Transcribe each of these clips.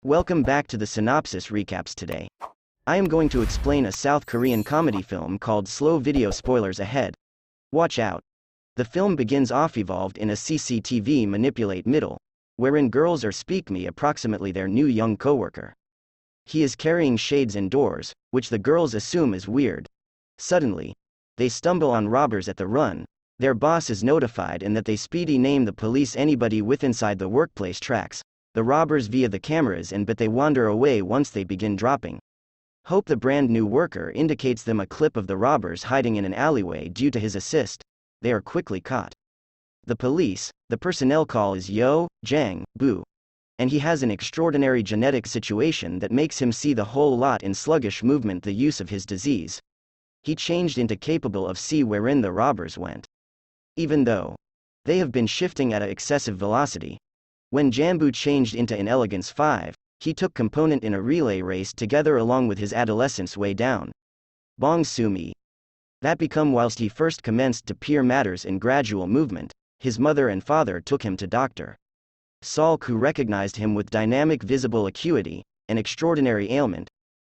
Welcome back to the Synopsis Recaps today. I am going to explain a South Korean comedy film called Slow Video. Spoilers ahead. Watch out. The film begins off evolved in a CCTV manipulate middle, wherein girls are speak me approximately their new young coworker. He is carrying shades indoors, which the girls assume is weird. Suddenly, they stumble on robbers at the run. Their boss is notified and that they speedy name the police anybody with inside the workplace tracks the robbers via the cameras but they wander away once they begin dropping. Hope the brand new worker indicates them a clip of the robbers hiding in an alleyway due to his assist. They are quickly caught. The personnel call is Yo, Jang, Boo. And he has an extraordinary genetic situation that makes him see the whole lot in sluggish movement the use of his disease. He changed into capable of see wherein the robbers went. Even though they have been shifting at an excessive velocity. When Jambu changed into Inelegance 5, he took component in a relay race together along with his adolescence way down. Bong Sumi. That become whilst he first commenced to peer matters in gradual movement, his mother and father took him to Dr. Salk who recognized him with dynamic visible acuity, an extraordinary ailment.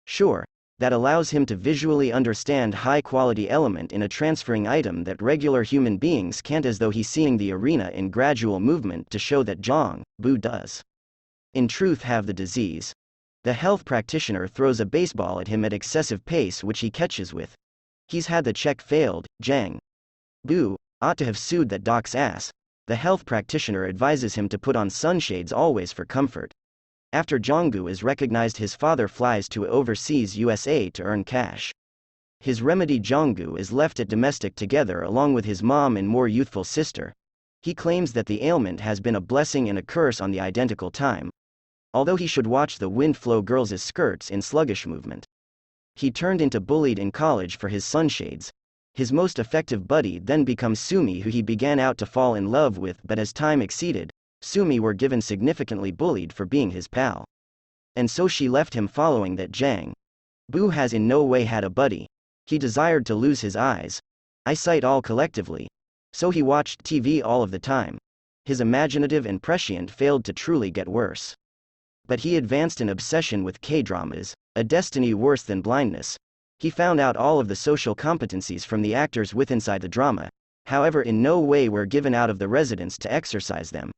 Sure, that allows him to visually understand high-quality element in a transferring item that regular human beings can't as though he's seeing the arena in gradual movement to show that Jong, Boo does. In truth have the disease. The health practitioner throws a baseball at him at excessive pace which he catches with. He's had the check failed, Jang. Boo, ought to have sued that doc's ass. The health practitioner advises him to put on sunshades always for comfort. After Jonggu is recognized his father flies to overseas USA to earn cash. His remedy Jonggu is left at domestic together along with his mom and more youthful sister. He claims that the ailment has been a blessing and a curse on the identical time. Although he should watch the wind flow girls' skirts in sluggish movement. He turned into bullied in college for his sunshades. His most effective buddy then becomes Sumi who he began out to fall in love with but as time exceeded, Sumi were given significantly bullied for being his pal. And so she left him following that Jang. Boo has in no way had a buddy. He desired to lose his eyesight all collectively. So he watched TV all of the time. His imaginative and prescient failed to truly get worse. But he advanced an obsession with K-dramas, a destiny worse than blindness. He found out all of the social competencies from the actors with inside the drama, however in no way were given out of the residents to exercise them.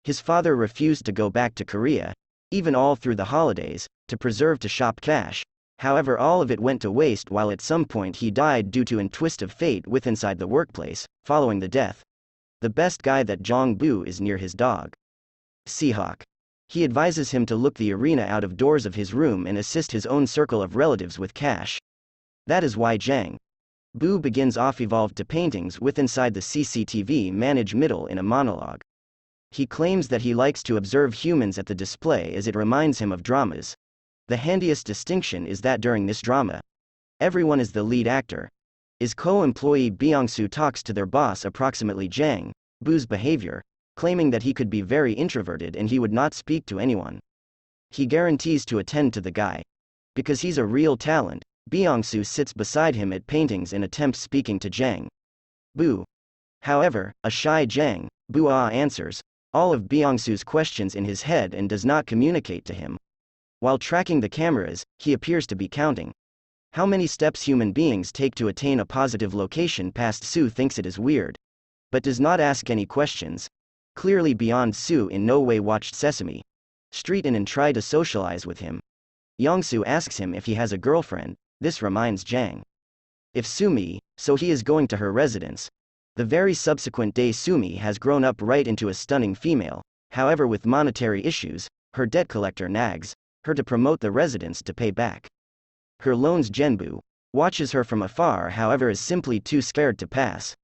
His father refused to go back to Korea, even all through the holidays, to preserve to shop cash. However all of it went to waste while at some point he died due to an twist of fate with inside the workplace, following the death. The best guy that Jong Boo is near his dog. Seahawk. He advises him to look the arena out of doors of his room and assist his own circle of relatives with cash. That is why Jang Boo begins off evolved to paintings with inside the CCTV manage middle in a monologue. He claims that he likes to observe humans at the display as it reminds him of dramas. The handiest distinction is that during this drama, everyone is the lead actor. His co-employee Byung-soo talks to their boss approximately Jang Boo's behavior, claiming that he could be very introverted and he would not speak to anyone. He guarantees to attend to the guy. Because he's a real talent, Byung-soo sits beside him at paintings and attempts speaking to Jang Boo. However, a shy Jang Boo answers all of Byung-soo's questions in his head and does not communicate to him. While tracking the cameras, he appears to be counting how many steps human beings take to attain a positive location past. Soo thinks it is weird, but does not ask any questions. Clearly beyond Soo in no way watched Sesame Street and tried to socialize with him. Yongsoo asks him if he has a girlfriend. This reminds Jang if Sumi, so he is going to her residence. The very subsequent day Sumi has grown up right into a stunning female, however with monetary issues, her debt collector nags her to promote the residence to pay back her loans. Jenbu watches her from afar however is simply too scared to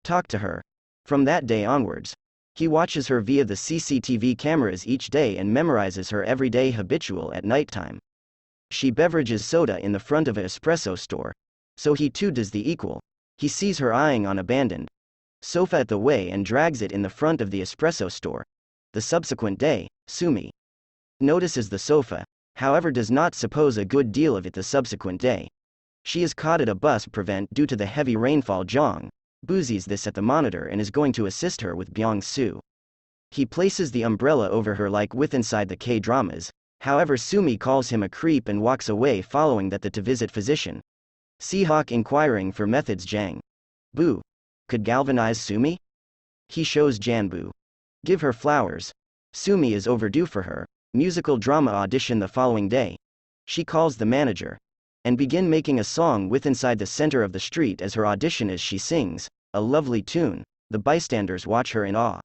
talk to her. From that day onwards, he watches her via the CCTV cameras each day and memorizes her everyday habitual at nighttime. She beverages soda in the front of an espresso store. So he too does the equal. He sees her eyeing on abandoned sofa at the way and drags it in the front of the espresso store. The subsequent day, Sumi notices the sofa, however does not suppose a good deal of it the subsequent day. She is caught at a bus prevent due to the heavy rainfall. Jong Boo sees this at the monitor and is going to assist her with Byung-soo. He places the umbrella over her like with inside the K-dramas. However, Sumi calls him a creep and walks away following that to visit physician. Seahawk inquiring for methods. Jang Bu could galvanize Sumi? He shows Janbu. Give her flowers. Sumi is overdue for her musical drama audition the following day. She calls the manager and begin making a song with inside the center of the street as her audition as she sings a lovely tune. The bystanders watch her in awe.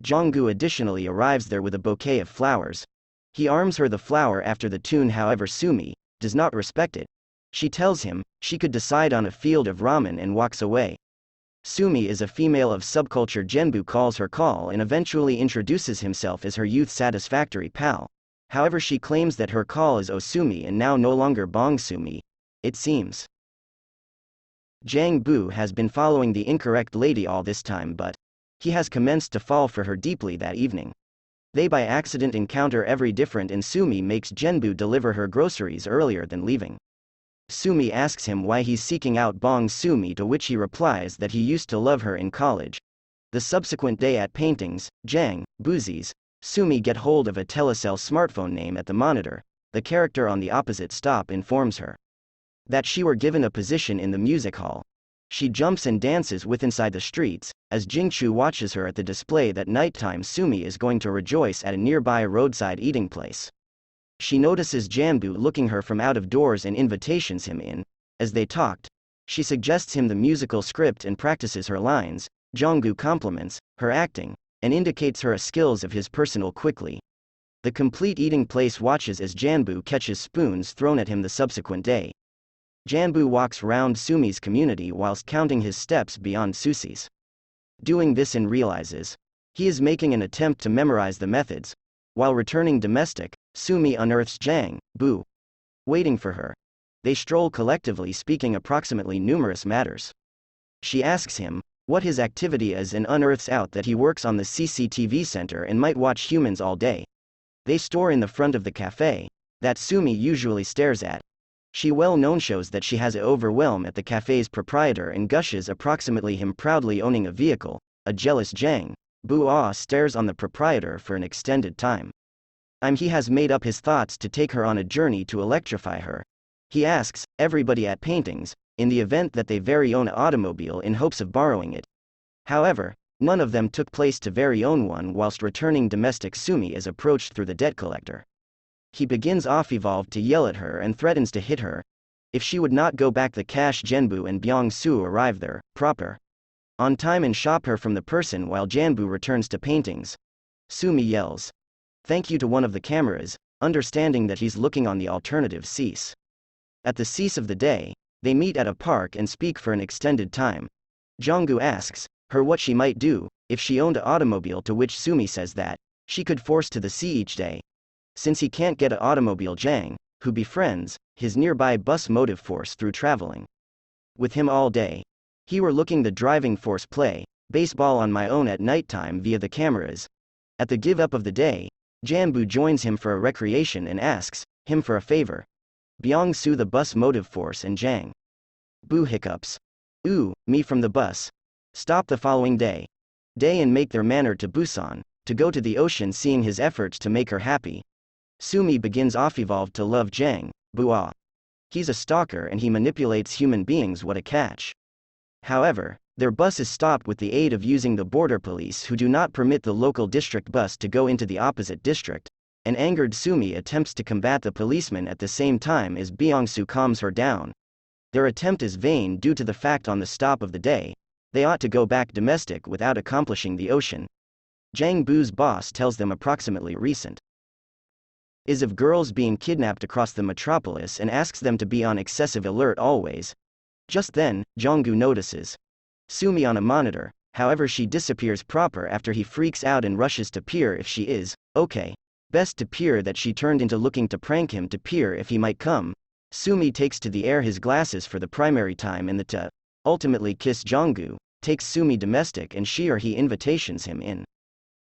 Jonggu additionally arrives there with a bouquet of flowers. He arms her the flower after the tune, however Sumi does not respect it. She tells him she could decide on a field of ramen and walks away. Sumi is a female of subculture. Janbu calls her call and eventually introduces himself as her youth satisfactory pal. However, she claims that her call is Osumi and now no longer Bong Sumi, it seems. Jang Bu has been following the incorrect lady all this time, but he has commenced to fall for her deeply that evening. They by accident encounter every different and Sumi makes Janbu deliver her groceries earlier than leaving. Sumi asks him why he's seeking out Bong Sumi, to which he replies that he used to love her in college. The subsequent day at paintings, Jang Bu's Sumi get hold of a Telecel smartphone name at the monitor. The character on the opposite stop informs her that she were given a position in the music hall. She jumps and dances with inside the streets, as Jingchu watches her at the display that nighttime Sumi is going to rejoice at a nearby roadside eating place. She notices Janbu looking her from out of doors and invitations him in. As they talked, she suggests him the musical script and practices her lines. Jonggu compliments her acting and indicates her skills of his personal quickly. The complete eating place watches as Janbu catches spoons thrown at him the subsequent day. Janbu walks round Sumi's community whilst counting his steps beyond Susi's. Doing this and realizes he is making an attempt to memorize the methods. While returning domestic, Sumi unearths Jang Bu waiting for her. They stroll collectively, speaking approximately numerous matters. She asks him what his activity is and unearths out that he works on the CCTV center and might watch humans all day. They store in the front of the cafe that Sumi usually stares at. She well-known shows that she has overwhelm at the cafe's proprietor and gushes approximately him proudly owning a vehicle. A jealous Jang Bu stares on the proprietor for an extended time. He has made up his thoughts to take her on a journey to electrify her. He asks everybody at paintings in the event that they very own an automobile in hopes of borrowing it. However, none of them took place to very own one. Whilst returning domestic, Sumi is approached through the debt collector. He begins off-evolved to yell at her and threatens to hit her if she would not go back the cash. Janbu and Byung-soo arrive there, proper on time, and shop her from the person while Janbu returns to paintings. Sumi yells thank you to one of the cameras, understanding that he's looking on the alternative cease. At the cease of the day, they meet at a park and speak for an extended time. Jonggu asks her what she might do if she owned an automobile, to which Sumi says that she could force to the sea each day. Since he can't get an automobile, Jang, who befriends his nearby bus motive force through traveling with him all day. He were looking the driving force play baseball on my own at nighttime via the cameras. At the give up of the day, Janbu joins him for a recreation and asks him for a favor. Byung-soo the bus motive force and Jang Bu hiccups. Ooh, me from the bus. Stop the following day and make their manner to Busan, to go to the ocean, seeing his efforts to make her happy. Sumi begins off-evolved to love Jang Bu. He's a stalker and he manipulates human beings. What a catch. However, their bus is stopped with the aid of using the border police, who do not permit the local district bus to go into the opposite district. An angered Sumi attempts to combat the policeman at the same time as Byung-soo calms her down. Their attempt is vain due to the fact on the stop of the day, they ought to go back domestic without accomplishing the ocean. Jang Bu's boss tells them approximately recent is of girls being kidnapped across the metropolis and asks them to be on excessive alert always. Just then, Jonggu notices Sumi on a monitor, however she disappears proper after he freaks out and rushes to peer if she is okay. Best to peer that she turned into looking to prank him to peer if he might come. Sumi takes to the air his glasses for the primary time and to ultimately kiss. Jonggu takes Sumi domestic and she or he invitations him in.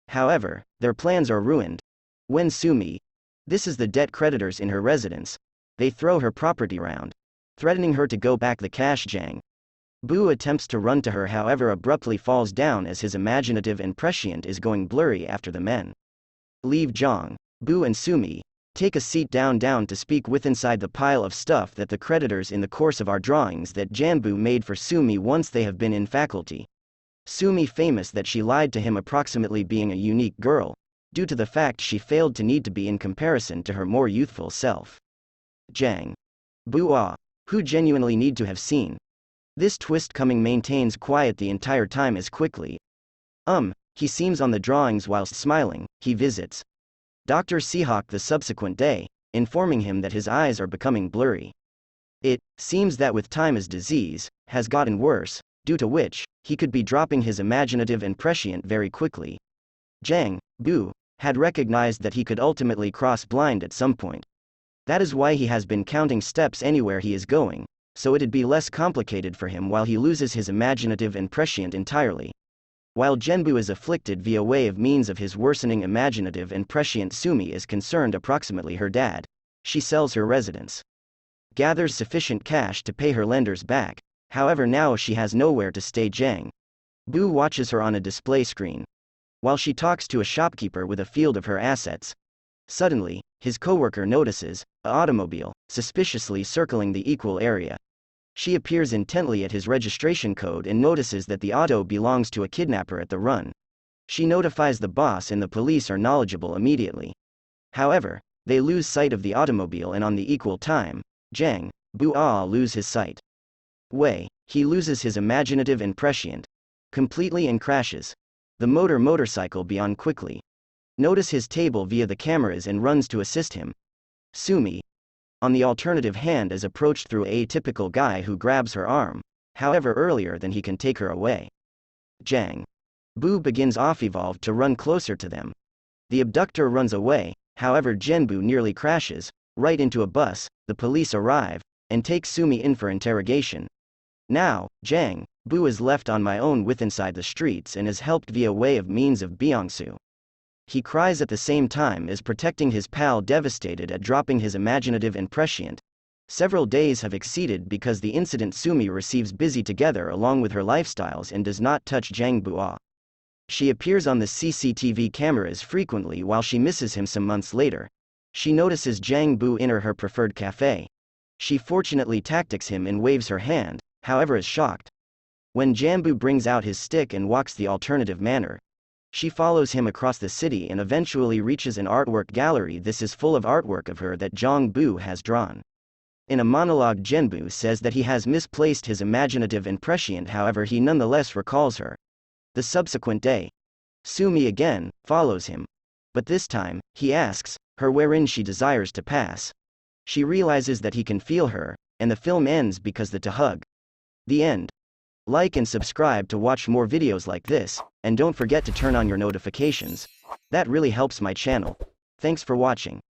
However, their plans are ruined when Sumi, this is the debt creditors in her residence, they throw her property around, threatening her to go back the cash. Jang Bu attempts to run to her, however abruptly falls down as his imaginative and prescient is going blurry after the men leave. Jong Bu and Sumi Take a seat down to speak with inside the pile of stuff that the creditors in the course of our drawings that Janbu made for Sumi once they have been in faculty. Sumi famous that she lied to him approximately being a unique girl, due to the fact she failed to need to be in comparison to her more youthful self. Jang Bu who genuinely need to have seen. This twist coming maintains quiet the entire time as quickly. He seems on the drawings whilst smiling, he visits Dr. Seahawk the subsequent day, informing him that his eyes are becoming blurry. It seems that with time his disease has gotten worse, due to which, he could be dropping his imaginative and prescient very quickly. Jang Bu had recognized that he could ultimately cross blind at some point. That is why he has been counting steps anywhere he is going, so it'd be less complicated for him while he loses his imaginative and prescient entirely. While Genbu is afflicted via way of means of his worsening imaginative and prescient, Sumi is concerned approximately her dad. She sells her residence, gathers sufficient cash to pay her lenders back, however now she has nowhere to stay. Jang Bu watches her on a display screen, while she talks to a shopkeeper with a field of her assets. Suddenly, his coworker notices an automobile suspiciously circling the equal area. She appears intently at his registration code and notices that the auto belongs to a kidnapper at the run. She notifies the boss and the police are knowledgeable immediately. However, they lose sight of the automobile and on the equal time, Jang Bu lose his sight. He loses his imaginative and prescient completely and crashes the motorcycle beyond quickly. Notice his table via the cameras and runs to assist him. Sumi, on the alternative hand, is approached through a typical guy who grabs her arm, however earlier than he can take her away. Jang Bu begins off-evolved to run closer to them. The abductor runs away, however Genbu nearly crashes right into a bus. The police arrive and take Sumi in for interrogation. Now, Jang Bu is left on my own with inside the streets and is helped via way of means of Byongsu. He cries at the same time as protecting his pal, devastated at dropping his imaginative and prescient. Several days have exceeded because the incident. Sumi receives busy together along with her lifestyles and does not touch Jang Bu. She appears on the CCTV cameras frequently while she misses him some months later. She notices Jang Bu enter her preferred cafe. She fortunately tactics him and waves her hand, however is shocked when Janbu brings out his stick and walks the alternative manner. She follows him across the city and eventually reaches an artwork gallery. This is full of artwork of her that Jang Bu has drawn. In a monologue, Genbu says that he has misplaced his imaginative and prescient, however he nonetheless recalls her. The subsequent day, Sumi again follows him, but this time, he asks her wherein she desires to pass. She realizes that he can feel her, and the film ends because to hug. The end. Like and subscribe to watch more videos like this, and don't forget to turn on your notifications. That really helps my channel. Thanks for watching.